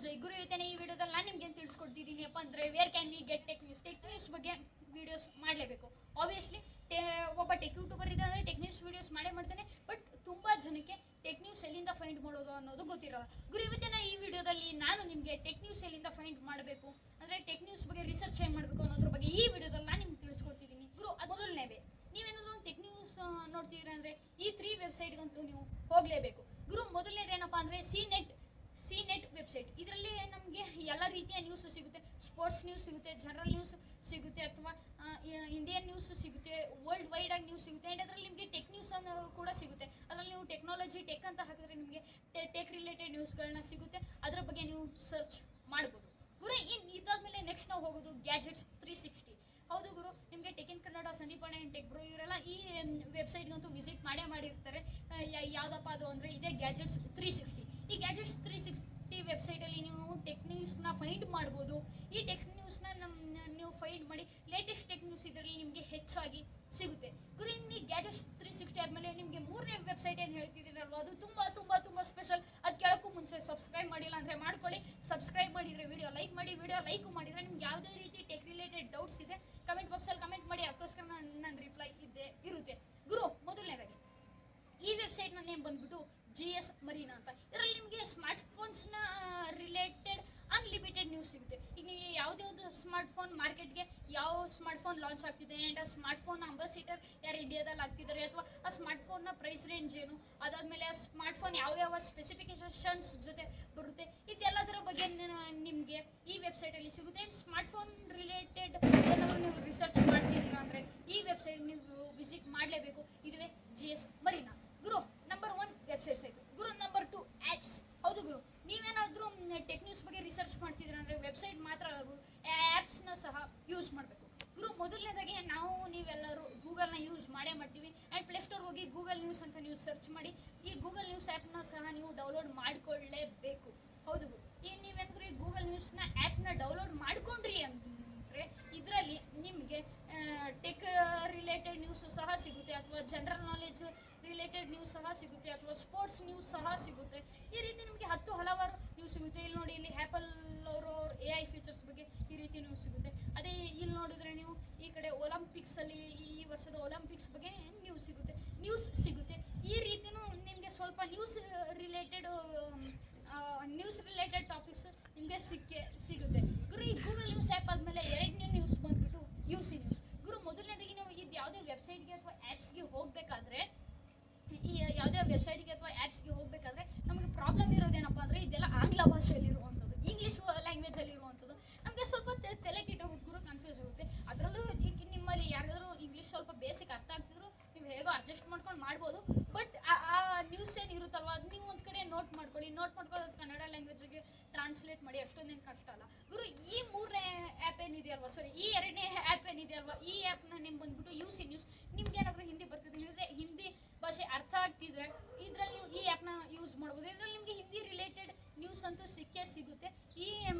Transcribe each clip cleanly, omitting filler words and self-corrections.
ಜೈ ಗುರು. ಇವತ್ತಿನ ಈ ವಿಡಿಯೋದಲ್ಲಿ ನಾನು ನಿಮ್ಗೆ ಏನು ತಿಳಿಸ್ಕೊಡ್ತಿದ್ದೀನಿಪ್ಪ ಅಂದರೆ where can we get tech news ಬಗ್ಗೆ ವೀಡಿಯೋಸ್ ಮಾಡಲೇಬೇಕು. ಆಬ್ವಿಯಸ್ಲಿ ಒಬ್ಬ ಟೆಕ್ ಯೂಟ್ಯೂಬರ್ ಇದೆ ಅಂದರೆ ಟೆಕ್ ನ್ಯೂಸ್ ವೀಡಿಯೋಸ್ ಮಾಡೇ ಮಾಡ್ತಾನೆ. ಬಟ್ ತುಂಬ ಜನಕ್ಕೆ ಟೆಕ್ ನ್ಯೂಸ್ ಎಲ್ಲಿಂದ ಫೈಂಡ್ ಮಾಡೋದು ಅನ್ನೋದು ಗೊತ್ತಿರಲ್ಲ. ಗುರು, ಇವತ್ತಿನ ಈ ವಿಡಿಯೋದಲ್ಲಿ ನಾನು ನಿಮಗೆ ಟೆಕ್ ನ್ಯೂಸ್ ಎಲ್ಲಿಂದ ಫೈಂಡ್ ಮಾಡಬೇಕು ಅಂದರೆ ಟೆಕ್ ನ್ಯೂಸ್ ಬಗ್ಗೆ ರಿಸರ್ಚ್ ಏನು ಮಾಡಬೇಕು ಅನ್ನೋದ್ರ ಬಗ್ಗೆ ಈ ವಿಡಿಯೋದಲ್ಲಿ ನಾನು ನಿಮ್ಗೆ ತಿಳಿಸ್ಕೊಡ್ತಿದ್ದೀನಿ. ಗುರು, ಅದು ಮೊದಲನೇದೇ, ನೀವೇನಾದರೂ ಒಂದು ಟೆಕ್ ನ್ಯೂಸ್ ನೋಡ್ತಿದ್ದೀರ ಅಂದರೆ ಈ 3 ವೆಬ್ಸೈಟ್ಗಂತೂ ನೀವು ಹೋಗಲೇಬೇಕು. ಗುರು, ಮೊದಲನೇದೇನಪ್ಪ ಅಂದರೆ ಸಿ ನೆಟ್ ವೆಬ್ಸೈಟ್. ಇದರಲ್ಲಿ ನಮಗೆ ಎಲ್ಲ ರೀತಿಯ ನ್ಯೂಸ್ ಸಿಗುತ್ತೆ. ಸ್ಪೋರ್ಟ್ಸ್ ನ್ಯೂಸ್ ಸಿಗುತ್ತೆ, ಜನರಲ್ ನ್ಯೂಸ್ ಸಿಗುತ್ತೆ, ಅಥವಾ ಇಂಡಿಯನ್ ನ್ಯೂಸ್ ಸಿಗುತ್ತೆ, ವರ್ಲ್ಡ್ ವೈಡ್ ಆಗಿ ನ್ಯೂಸ್ ಸಿಗುತ್ತೆ. ಆ್ಯಂಡ್ ಅದರಲ್ಲಿ ನಿಮಗೆ ಟೆಕ್ ನ್ಯೂಸ್ ಕೂಡ ಸಿಗುತ್ತೆ. ಅದರಲ್ಲಿ ನೀವು ಟೆಕ್ನಾಲಜಿ ಟೆಕ್ ಅಂತ ಹಾಕಿದ್ರೆ ನಿಮಗೆ ಟೆಕ್ ರಿಲೇಟೆಡ್ ನ್ಯೂಸ್ಗಳನ್ನ ಸಿಗುತ್ತೆ. ಅದರ ಬಗ್ಗೆ ನೀವು ಸರ್ಚ್ ಮಾಡ್ಬೋದು. ಗುರು, ಇದಾದ್ಮೇಲೆ ನೆಕ್ಸ್ಟ್ ನಾವು ಹೋಗೋದು ಗ್ಯಾಜೆಟ್ಸ್ 360. ಹೌದು ಗುರು, ನಿಮಗೆ ಟೆಕ್ ಇನ್ ಕನ್ನಡ, ಸಂದೀಪ್ ಅಣ್ಣ ಆ್ಯಂಡ್ ಟೆಕ್ ಬ್ರೋ ಇವರೆಲ್ಲ ಈ ವೆಬ್ಸೈಟ್ಗಂತೂ ವಿಸಿಟ್ ಮಾಡಿರ್ತಾರೆ. ಯಾವುದಪ್ಪ ಅದು ಅಂದರೆ ಇದೇ ಗ್ಯಾಜೆಟ್ಸ್ 360. ಈ ಗ್ಯಾಜೆಟ್ಸ್ 360 ವೆಬ್ಸೈಟಲ್ಲಿ ನೀವು ಟೆಕ್ ನ್ಯೂಸ್ನ ಫೈಂಡ್ ಮಾಡ್ಬೋದು. ಈ ಟೆಕ್ ನ್ಯೂಸ್ನ ನೀವು ಫೈಂಡ್ ಮಾಡಿ ಲೇಟೆಸ್ಟ್ ಟೆಕ್ ನ್ಯೂಸ್ ಇದರಲ್ಲಿ ನಿಮಗೆ ಹೆಚ್ಚಾಗಿ ಸಿಗುತ್ತೆ. ಗುರು, ಈ ಗ್ಯಾಜೆಟ್ಸ್ 360 ಆದಮೇಲೆ ನಿಮಗೆ 3ನೇ ವೆಬ್ಸೈಟ್ ಏನು ಹೇಳ್ತಿದ್ದೀರಲ್ವ, ಅದು ತುಂಬ ತುಂಬ ತುಂಬ ಸ್ಪೆಷಲ್. ಅದು ಕೇಳೋಕ್ಕೂ ಮುಂಚೆ ಸಬ್ಸ್ಕ್ರೈಬ್ ಮಾಡಿಲ್ಲ ಅಂದರೆ ಮಾಡ್ಕೊಳ್ಳಿ. ಸಬ್ಸ್ಕ್ರೈಬ್ ಮಾಡಿದರೆ ವಿಡಿಯೋ ಲೈಕ್ ಮಾಡಿ. ವಿಡಿಯೋ ಲೈಕ್ ಮಾಡಿದರೆ ನಿಮ್ಗೆ ಯಾವುದೇ ರೀತಿ ಟೆಕ್ ರಿಲೇಟೆಡ್ ಡೌಟ್ಸ್ ಇದೆ ಕಮೆಂಟ್ ಬಾಕ್ಸಲ್ಲಿ ಕಮೆಂಟ್ ಮಾಡಿ. ಅದಕ್ಕೋಸ್ಕರ ನನ್ನ ರಿಪ್ಲೈ ಇರುತ್ತೆ. ಗುರು, ಮೊದಲನೇದಾಗಿ ಈ ವೆಬ್ಸೈಟ್ನ ನೇಮ್ ಬಂದ್ಬಿಟ್ಟು GS Marina ಅಂತ. ಇದರಲ್ಲಿ ನಿಮಗೆ ಸ್ಮಾರ್ಟ್ಫೋನ್ಸ್ನ ರಿಲೇಟೆಡ್ ಅನ್ಲಿಮಿಟೆಡ್ ನ್ಯೂಸ್ ಸಿಗುತ್ತೆ. ಈಗ ನೀವು ಯಾವುದೇ ಒಂದು ಸ್ಮಾರ್ಟ್ಫೋನ್ ಮಾರ್ಕೆಟ್ಗೆ ಯಾವ ಸ್ಮಾರ್ಟ್ಫೋನ್ ಲಾಂಚ್ ಆಗ್ತಿದೆ ಆ್ಯಂಡ್ ಆ ಸ್ಮಾರ್ಟ್ಫೋನ್ ಅಂಬಾಸಿಡರ್ ಯಾರು ಇಂಡಿಯಾದಲ್ಲಿ ಆಗ್ತಿದ್ದಾರೆ, ಅಥವಾ ಆ ಸ್ಮಾರ್ಟ್ಫೋನ್ನ ಪ್ರೈಸ್ ರೇಂಜ್ ಏನು, ಅದಾದಮೇಲೆ ಆ ಸ್ಮಾರ್ಟ್ಫೋನ್ ಯಾವ ಸ್ಪೆಸಿಫಿಕೇಷನ್ಸ್ ಜೊತೆ ಬರುತ್ತೆ, ಇದೆಲ್ಲದರ ಬಗ್ಗೆ ನಿಮಗೆ ಈ ವೆಬ್ಸೈಟಲ್ಲಿ ಸಿಗುತ್ತೆ. ಆ್ಯಂಡ್ ಸ್ಮಾರ್ಟ್ಫೋನ್ ರಿಲೇಟೆಡ್ ಏನಾದರೂ ನೀವು ರಿಸರ್ಚ್ ಮಾಡ್ತಿದ್ದೀರಾ ಅಂದರೆ ಈ ವೆಬ್ಸೈಟ್ ನೀವು ವಿಸಿಟ್ ಮಾಡಲೇಬೇಕು. ಇದುವೇ GS Marina. ಗುರು, ನಂಬರ್ 1 ವೆಬ್ಸೈಟ್ಸ್ ಆಯಿತು. ಗುರು, ನಂಬರ್ 2 ಆ್ಯಪ್ಸ್. ಹೌದು ಗುರು, ನೀವೇನಾದರೂ ಟೆಕ್ ನ್ಯೂಸ್ ಬಗ್ಗೆ ರಿಸರ್ಚ್ ಮಾಡ್ತಿದ್ದೀರ ಅಂದರೆ ವೆಬ್ಸೈಟ್ ಮಾತ್ರ ಆ್ಯಪ್ಸ್ನ ಸಹ ಯೂಸ್ ಮಾಡಬೇಕು. ಗುರು, ಮೊದಲನೇದಾಗಿ ನೀವೆಲ್ಲರೂ ಗೂಗಲ್ನ ಯೂಸ್ ಮಾಡ್ತೀವಿ. ಆ್ಯಂಡ್ ಪ್ಲೇಸ್ಟೋರ್ಗೆ ಹೋಗಿ ಗೂಗಲ್ ನ್ಯೂಸ್ ಅಂತ ನೀವು ಸರ್ಚ್ ಮಾಡಿ. ಈ ಗೂಗಲ್ ನ್ಯೂಸ್ ಆ್ಯಪ್ನ ಸಹ ನೀವು ಡೌನ್ಲೋಡ್ ಮಾಡಿಕೊಳ್ಳಲೇಬೇಕು. ಹೌದು ಗುರು, ನೀವೇನಾದರೂ ಈ ಗೂಗಲ್ ನ್ಯೂಸ್ನ ಆ್ಯಪ್ನ ಡೌನ್ಲೋಡ್ ಮಾಡ್ಕೊಂಡ್ರಿ ಅಂದರೆ ಇದರಲ್ಲಿ ನಿಮಗೆ ಟೆಕ್ ರಿಲೇಟೆಡ್ ನ್ಯೂಸ್ ಸಹ ಸಿಗುತ್ತೆ, ಅಥವಾ ಜನರಲ್ ನಾಲೆಜ್ ರಿಲೇಟೆಡ್ ನ್ಯೂಸ್ ಸಹ ಸಿಗುತ್ತೆ, ಅಥವಾ ಸ್ಪೋರ್ಟ್ಸ್ ನ್ಯೂಸ್ ಸಹ ಸಿಗುತ್ತೆ. ಈ ರೀತಿ ನಿಮಗೆ ಹಲವಾರು ನ್ಯೂಸ್ ಸಿಗುತ್ತೆ. ಇಲ್ಲಿ ನೋಡಿ, ಇಲ್ಲಿ ಆ್ಯಪಲ್ ಅವರು AI ಫೀಚರ್ಸ್ ಬಗ್ಗೆ ಈ ರೀತಿ ನ್ಯೂಸ್ ಸಿಗುತ್ತೆ. ಅದೇ ಇಲ್ಲಿ ನೋಡಿದ್ರೆ ನೀವು ಈ ಕಡೆ ಒಲಿಂಪಿಕ್ಸಲ್ಲಿ ಈ ವರ್ಷದ ಒಲಿಂಪಿಕ್ಸ್ ಬಗ್ಗೆ ನ್ಯೂಸ್ ಸಿಗುತ್ತೆ. ಈ ರೀತಿಯೂ ನಿಮಗೆ ಸ್ವಲ್ಪ ನ್ಯೂಸ್ ರಿಲೇಟೆಡ್ ಟಾಪಿಕ್ಸ್ ನಿಮಗೆ ಸಿಗುತ್ತೆ. ಗುರು, ಈ ಗೂಗಲ್ ನ್ಯೂಸ್ ಆ್ಯಪ್ ಆದಮೇಲೆ 2ನೇ ನ್ಯೂಸ್ ಬಂದುಬಿಟ್ಟು UC ನ್ಯೂಸ್. ಗುರು, ಮೊದಲನೇದಾಗಿ ನಾವು ಇದು ಯಾವುದೇ ವೆಬ್ಸೈಟ್ಗೆ ಅಥವಾ ಆ್ಯಪ್ಸ್ಗೆ ಹೋಗಬೇಕಾದ್ರೆ ನಮಗೆ ಪ್ರಾಬ್ಲಮ್ ಇರೋದೇನಪ್ಪ ಅಂದರೆ ಇದೆಲ್ಲ ಆಂಗ್ಲ ಭಾಷೆಯಲ್ಲಿರುವಂಥದ್ದು, ಇಂಗ್ಲೀಷ್ ಲ್ಯಾಂಗ್ವೇಜಲ್ಲಿರುವಂಥದ್ದು. ನಮಗೆ ಸ್ವಲ್ಪ ತಲೆ ಕೆಟ್ಟೋಗುತ್ತೆ ಗುರು, ಕನ್ಫ್ಯೂಸ್ ಆಗುತ್ತೆ. ಅದರಲ್ಲೂ ಈಗ ನಿಮ್ಮಲ್ಲಿ ಯಾರಿಗಾದ್ರೂ ಇಂಗ್ಲೀಷ್ ಸ್ವಲ್ಪ ಬೇಸಿಕ್ ಅರ್ಥ ಆಗ್ತಿದ್ರು ನೀವು ಹೇಗೋ ಅಡ್ಜಸ್ಟ್ ಮಾಡ್ಕೊಂಡು ಮಾಡ್ಬೋದು. ಬಟ್ ಆ ನ್ಯೂಸ್ ಏನಿರುತ್ತಲ್ವ ಅದು ನೀವು ಒಂದು ಕಡೆ ನೋಟ್ ಮಾಡ್ಕೊಳ್ಳೋದು ಕನ್ನಡ ಲ್ಯಾಂಗ್ವೇಜಿಗೆ ಟ್ರಾನ್ಸ್ಲೇಟ್ ಮಾಡಿ. ಅಷ್ಟೊಂದೇನು ಕಷ್ಟ ಅಲ್ಲ ಗುರು. ಈ 3ನೇ ಆ್ಯಪ್ ಏನಿದೆಯಲ್ವ, ಈ 2ನೇ ಆ್ಯಪ್ ಏನಿದೆಯಲ್ವ, ಈ ಆ್ಯಪ್ನ ನೇಮ್ ಬಂದ್ಬಿಟ್ಟು UC ನ್ಯೂಸ್. ನಿಮ್ಗೆ ಏನಾದರೂ ಹಿಂದಿ ಬರ್ತಿದೆ ಅಂದರೆ ಹಿಂದಿ ಭಾಷೆ ಅರ್ಥ ಆಗ್ತಿದ್ರೆ ಇದರಲ್ಲಿ ನೀವು ಈ ಆ್ಯಪ್ನ ಯೂಸ್ ಮಾಡ್ಬೋದು. ಇದರಲ್ಲಿ ನಿಮಗೆ ಹಿಂದಿ ರಿಲೇಟೆಡ್ ನ್ಯೂಸ್ ಅಂತೂ ಸಿಗುತ್ತೆ. ಈ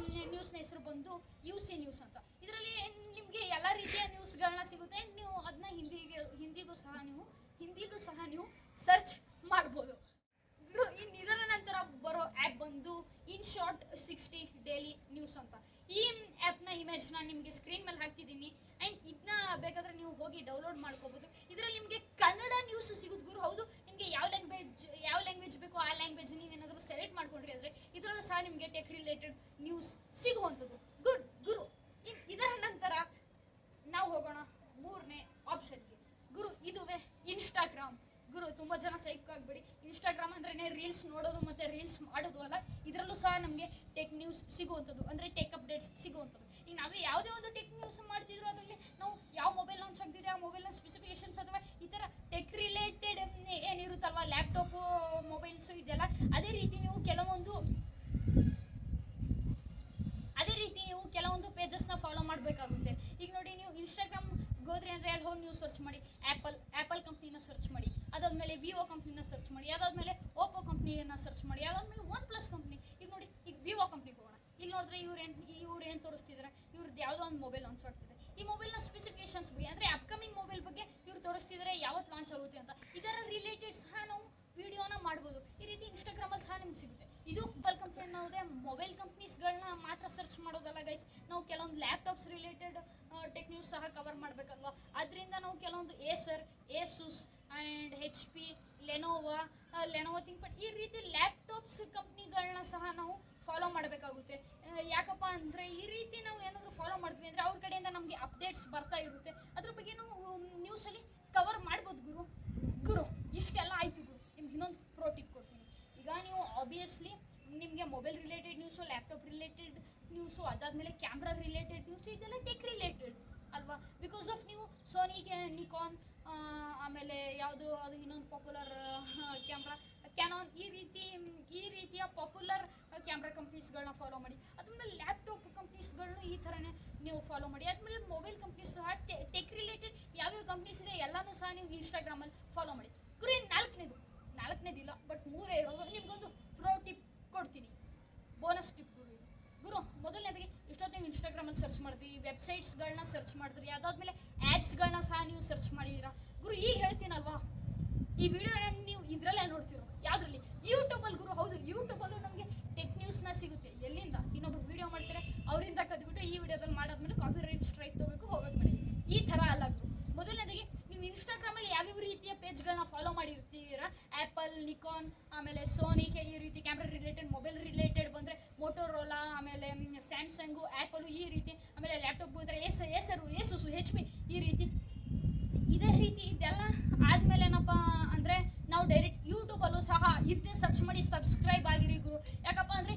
ನ್ಯೂಸ್ನ ಹೆಸರು ಬಂದು UC ನ್ಯೂಸ್ ಅಂತ. ಇದರಲ್ಲಿ ನಿಮಗೆ ಎಲ್ಲ ರೀತಿಯ ನ್ಯೂಸ್ಗಳನ್ನ ಸಿಗುತ್ತೆ. ನೀವು ಅದನ್ನ ಹಿಂದಿಗೂ ಸಹ ನೀವು ಸರ್ಚ್ ಮಾಡ್ಬೋದು. ಇದರ ನಂತರ ಬರೋ ಆ್ಯಪ್ ಬಂದು InShot 60 ಡೈಲಿ ನ್ಯೂಸ್ ಅಂತ. ಈ ಆ್ಯಪ್ನ ಇಮೇಜ್ನ ನಿಮಗೆ ಸ್ಕ್ರೀನ್ ಮೇಲೆ ಹಾಕ್ತಿದ್ದೀನಿ. ಆ್ಯಂಡ್ ಇದನ್ನ ಬೇಕಾದರೆ ನೀವು ಹೋಗಿ ಡೌನ್ಲೋಡ್ ಮಾಡ್ಕೋಬೋದು. ಇದರಲ್ಲಿ ನಿಮಗೆ ಕನ್ನಡ ನ್ಯೂಸ್ ಸಿಗುತ್ತೆ ಗುರು. ಹೌದು, ನಿಮಗೆ ಯಾವ ಲ್ಯಾಂಗ್ವೇಜ್ ಬೇಕೋ ಆ ಲ್ಯಾಂಗ್ವೇಜ್ ನೀವೇನಾದರೂ ಸೆಲೆಕ್ಟ್ ಮಾಡ್ಕೊಂಡ್ರಿ ಅಂದರೆ ಇದರಲ್ಲೂ ಸಹ ನಿಮಗೆ ಟೆಕ್ ರಿಲೇಟೆಡ್ ನ್ಯೂಸ್ ಸಿಗುವಂಥದ್ದು. ಗುರು, ಇದರ ನಂತರ ನಾವು ಹೋಗೋಣ 3ನೇ ಆಪ್ಷನ್ಗೆ. ಗುರು, ಇದುವೇ ಇನ್ಸ್ಟಾಗ್ರಾಮ್. ಗುರು, ತುಂಬ ಜನ ಸೈಕ್ ಆಗಬೇಡಿ. ಇನ್ಸ್ಟಾಗ್ರಾಮ್ ಅಂದ್ರೆ ರೀಲ್ಸ್ ನೋಡೋದು ಮತ್ತು ರೀಲ್ಸ್ ಮಾಡೋದು ಅಲ್ಲ. ಇದರಲ್ಲೂ ಸಹ ನಮಗೆ ಟೆಕ್ ನ್ಯೂಸ್ ಸಿಗುವಂಥದ್ದು, ಅಂದರೆ ಟೆಕ್ ಅಪ್ಡೇಟ್ಸ್ ಸಿಗುವಂಥದ್ದು. ಈಗ ನಾವೇ ಯಾವುದೇ ಒಂದು ಟೆಕ್ ನ್ಯೂಸ್ ಮಾಡ್ತಿದ್ರು ಅದರಲ್ಲಿ ನಾವು ಯಾವ ಮೊಬೈಲ್ ಲಾಂಚ್ ಆಗ್ತಿದೆ ಆ ಮೊಬೈಲ್ನ ಸ್ಪೆಸಿಫಿಕೇಷನ್ಸ್ ಅಥವಾ ಈ ಥರ ಟೆಕ್ ರಿಲೇಟೆಡ್ ಏನಿರುತ್ತಲ್ವ, ಲ್ಯಾಪ್ಟಾಪು, ಮೊಬೈಲ್ಸು, ಇದೆಲ್ಲ ಅದೇ ರೀತಿ ನೀವು ಕೆಲವೊಂದು ಪೇಜಸ್ನ ಫಾಲೋ ಮಾಡಬೇಕಾಗುತ್ತೆ. ಈಗ ನೋಡಿ, ನೀವು ಇನ್ಸ್ಟಾಗ್ರಾಮ್ ಹೋದ್ರಿ ಅಂದರೆ ಅಲ್ಲಿ ಹೋಗಿ ನೀವು ಸರ್ಚ್ ಮಾಡಿ ಆ್ಯಪಲ್ ಕಂಪ್ನಿನ ಸರ್ಚ್ ಮಾಡಿ. ಅದಾದಮೇಲೆ ವಿವೋ ಕಂಪ್ನಿನ ಸರ್ಚ್ ಮಾಡಿ. ಅದಾದಮೇಲೆ ಓಪೋ ಕಂಪ್ನಿಯನ್ನು ಸರ್ಚ್ ಮಾಡಿ. ಅದಾದಮೇಲೆ OnePlus ಕಂಪ್ನಿ. ಈಗ ನೋಡಿ, ಈಗ ವಿವೋ ಕಂಪ್ನಿಗೆ ಹೋಗೋಣ. ಇಲ್ಲಿ ನೋಡಿದ್ರೆ ಇವ್ರು ಏನು ತೋರಿಸ್ತಿದ್ದಾರೆ, ಇವ್ರದ್ದು ಯಾವುದೋ ಒಂದು ಮೊಬೈಲ್ ಲಾಂಚ್ ಆಗ್ತಿದೆ. ಈ ಮೊಬೈಲ್ನ ಸ್ಪೆಸಿಫಿಕೇಷನ್ಸ್ ಬಗ್ಗೆ ಅಂದರೆ ಅಪ್ಕಮಿಂಗ್ ಮೊಬೈಲ್ ಬಗ್ಗೆ ಇವ್ರು ತೋರಿಸ್ತಿದ್ದಾರೆ, ಯಾವತ್ತು ಲಾಂಚ್ ಆಗುತ್ತೆ ಅಂತ. ಇದರ ರಿಲೇಟೆಡ್ ಸಹ ನಾವು ವಿಡಿಯೋನ ಮಾಡ್ಬೋದು. ಈ ರೀತಿ ಇನ್ಸ್ಟಾಗ್ರಾಮಲ್ಲಿ ಸಹ ನಿಮ್ಗೆ ಸಿಗುತ್ತೆ. ಇದು ಆ್ಯಪಲ್ ಕಂಪ್ನಿ ಅನ್ನೋದೇ ಮೊಬೈಲ್ ಕಂಪ್ನೀಸ್ಗಳನ್ನ ಮಾತ್ರ ಸರ್ಚ್ ಮಾಡೋದಲ್ಲ ಗೈಸ್, ನಾವು ಕೆಲವೊಂದು ಲ್ಯಾಪ್ಟಾಪ್ಸ್ ರಿಲೇಟೆಡ್ ಟೆಕ್ ನ್ಯೂಸ್ ಸಹ ಕವರ್ ಮಾಡಬೇಕಲ್ವಾ. ಅದರಿಂದ ನಾವು ಕೆಲವೊಂದು ಏಸರ್, ಏಸುಸ್ ಆ್ಯಂಡ್ HP, ಲೆನೋವಾ ಥಿಂಕ್ಪ್ಯಾಡ್ ಈ ರೀತಿ ಲ್ಯಾಪ್ಟಾಪ್ಸ್ ಕಂಪ್ನಿಗಳನ್ನ ಸಹ ನಾವು ಫಾಲೋ ಮಾಡಬೇಕಾಗುತ್ತೆ. ಯಾಕಪ್ಪ ಅಂದರೆ ಈ ರೀತಿ ನಾವು ಏನಾದರೂ ಫಾಲೋ ಮಾಡ್ತೀವಿ ಅಂದರೆ ಅವ್ರ ಕಡೆಯಿಂದ ನಮಗೆ ಅಪ್ಡೇಟ್ಸ್ ಬರ್ತಾ ಇರುತ್ತೆ, ಅದ್ರ ಬಗ್ಗೆ ನಾವು ನ್ಯೂಸಲ್ಲಿ ಕವರ್ ಮಾಡ್ಬೋದು ಗುರು ಇಷ್ಟೆಲ್ಲ ಆಯಿತು ಗುರು. ನಿಮ್ಗೆ ಇನ್ನೊಂದು ಪ್ರೋ ಟಿಪ್ ಕೊಡ್ತೀನಿ. ಈಗ ನೀವು ಆಬ್ವಿಯಸ್ಲಿ ನಿಮಗೆ mobile related news, laptop related news, ಅದಾದಮೇಲೆ ಕ್ಯಾಮ್ರಾ ರಿಲೇಟೆಡ್ ನ್ಯೂಸು, ಇದೆಲ್ಲ ಟೆಕ್ ರಿಲೇಟೆಡ್ ಅಲ್ವಾ. ಬಿಕಾಸ್ ಆಫ್ ನೀವು ಸೋನಿ, ನಿಕಾನ್, ಆಮೇಲೆ ಯಾವುದು ಅದು ಇನ್ನೊಂದು ಪಾಪ್ಯುಲರ್ ಕ್ಯಾಮ್ರಾ ಕ್ಯಾನಾನ್, ಈ ರೀತಿಯ ಪಾಪ್ಯುಲರ್ ಕ್ಯಾಮ್ರಾ ಕಂಪ್ನೀಸ್ಗಳನ್ನ ಫಾಲೋ ಮಾಡಿ. ಅದಾದ್ಮೇಲೆ ಲ್ಯಾಪ್ಟಾಪ್ ಕಂಪ್ನೀಸ್ಗಳನ್ನೂ ಈ ಥರನೇ ನೀವು ಫಾಲೋ ಮಾಡಿ. ಆದಮೇಲೆ ಮೊಬೈಲ್ ಕಂಪ್ನೀಸ್ ಸಹ ಟೆಕ್ ರಿಲೇಟೆಡ್ ಯಾವ್ಯಾವ ಕಂಪ್ನೀಸ್ ಇದೆ ಎಲ್ಲನೂ ಸಹ ನೀವು ಇನ್ಸ್ಟಾಗ್ರಾಮಲ್ಲಿ ಫಾಲೋ ಮಾಡಿ. ಗುರು ನಾಲ್ಕನೇದಿಲ್ಲ ಬಟ್ ಮೂರೇ ಇರೋದು. ನಿಮ್ಗೊಂದು ಪ್ರೋ ಟಿಪ್ ಕೊಡ್ತೀನಿ, ಬೋನಸ್ ಟಿಪ್ ಗುರು. ಮೊದಲನೇದಾಗಿ ಇಷ್ಟೊತ್ತು ನೀವು ಇನ್ಸ್ಟಾಗ್ರಾಮಲ್ಲಿ ಸರ್ಚ್ ಮಾಡಿದ್ರಿ, ವೆಬ್ಸೈಟ್ಸ್ಗಳನ್ನ ಸರ್ಚ್ ಮಾಡಿದ್ರಿ, ಅದಾದಮೇಲೆ ಆ್ಯಪ್ಸ್ಗಳನ್ನ ಸಹ ನೀವು ಸರ್ಚ್ ಮಾಡಿದ್ದೀರಾ ಗುರು. ಈಗ ಹೇಳ್ತೀನಲ್ವಾ, ಈ ವಿಡಿಯೋನ ನೀವು ಇದರಲ್ಲೇ ನೋಡ್ತಿರೋ ಯಾವುದ್ರಲ್ಲಿ, ಯೂಟ್ಯೂಬಲ್ಲಿ ಗುರು. ಹೌದು, ಯೂಟ್ಯೂಬಲ್ಲೂ ನಮಗೆ ಟೆಕ್ ನ್ಯೂಸ್ನ ಸಿಗುತ್ತೆ. ಎಲ್ಲಿಂದ ಇನ್ನೊಬ್ರು ವೀಡಿಯೋ ಮಾಡ್ತಾರೆ, ಅವರಿಂದ ಕದ್ಬಿಟ್ಟು ಈ ವಿಡಿಯೋದಲ್ಲಿ ಮಾಡಾದ್ಮೇಲೆ ಕಾಪಿರೈಟ್ ಸ್ಟ್ರೈಕ್ ಹೋಗ್ಬೇಕು ಮಾಡಿ. ಈ ಥರ ಅಲ್ಲ ಗುರು. ಮೊದಲನೇದಾಗಿ ನೀವು ಇನ್ಸ್ಟಾಗ್ರಾಮಲ್ಲಿ ಯಾವ್ಯಾವ ರೀತಿಯ ಪೇಜ್ಗಳನ್ನ ಫಾಲೋ ಮಾಡಿರ್ತೀರಾ, ಆ್ಯಪಲ್, ನಿಕಾನ್, ಆಮೇಲೆ ಸೋನಿ, ಈ ರೀತಿ ಕ್ಯಾಮ್ರಾ ರಿಲೇಟೆಡ್, ಮೊಬೈಲ್ ರಿಲೇಟೆಡ್ ಬಂದರೆ ಮೋಟೋರೋಲಾ, ಆಮೇಲೆ ಸ್ಯಾಮ್ಸಂಗು, ಆ್ಯಪಲು ಈ ರೀತಿ, ಆಮೇಲೆ ಲ್ಯಾಪ್ಟಾಪ್ ಬಂದರೆ ಏಸುಸು, HP ಈ ರೀತಿ. ಇದೇ ರೀತಿ ಇದೆಲ್ಲ ಆದಮೇಲೆ ಏನಪ್ಪ ಅಂದರೆ ನಾವು ಡೈರೆಕ್ಟ್ ಯೂಟ್ಯೂಬಲ್ಲೂ ಸಹ ಇದ್ದೇ ಸರ್ಚ್ ಮಾಡಿ ಸಬ್ಸ್ಕ್ರೈಬ್ ಆಗಿರಿ ಗುರು. ಯಾಕಪ್ಪ ಅಂದರೆ